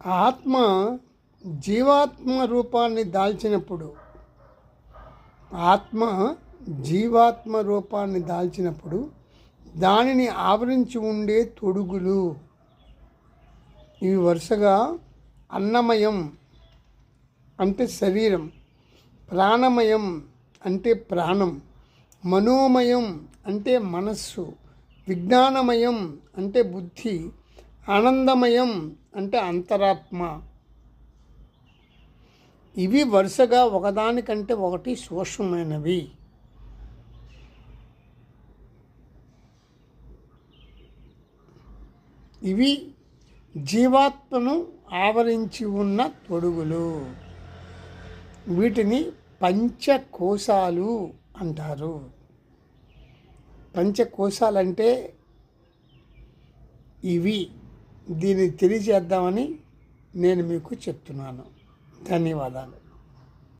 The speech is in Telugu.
ఆత్మ జీవాత్మ రూపాన్ని దాల్చినప్పుడు ఆత్మ జీవాత్మ రూపాన్ని దాల్చినప్పుడు దానిని ఆవరించి ఉండే తొడుగులు ఇవి వరుసగా అన్నమయం అంటే శరీరం, ప్రాణమయం అంటే ప్రాణం, మనోమయం అంటే మనస్సు, విజ్ఞానమయం అంటే బుద్ధి, ఆనందమయం అంటే అంతరాత్మ. ఇవి వరుసగా ఒకదానికంటే ఒకటి సూక్ష్మమైనవి. ఇవి జీవాత్మను ఆవరించి ఉన్న తొడుగులు. వీటిని పంచకోశాలు అంటారు. పంచకోశాలంటే ఇవి. దీన్ని తెలియజేద్దామని నేను మీకు చెప్తున్నాను. ధన్యవాదాలు.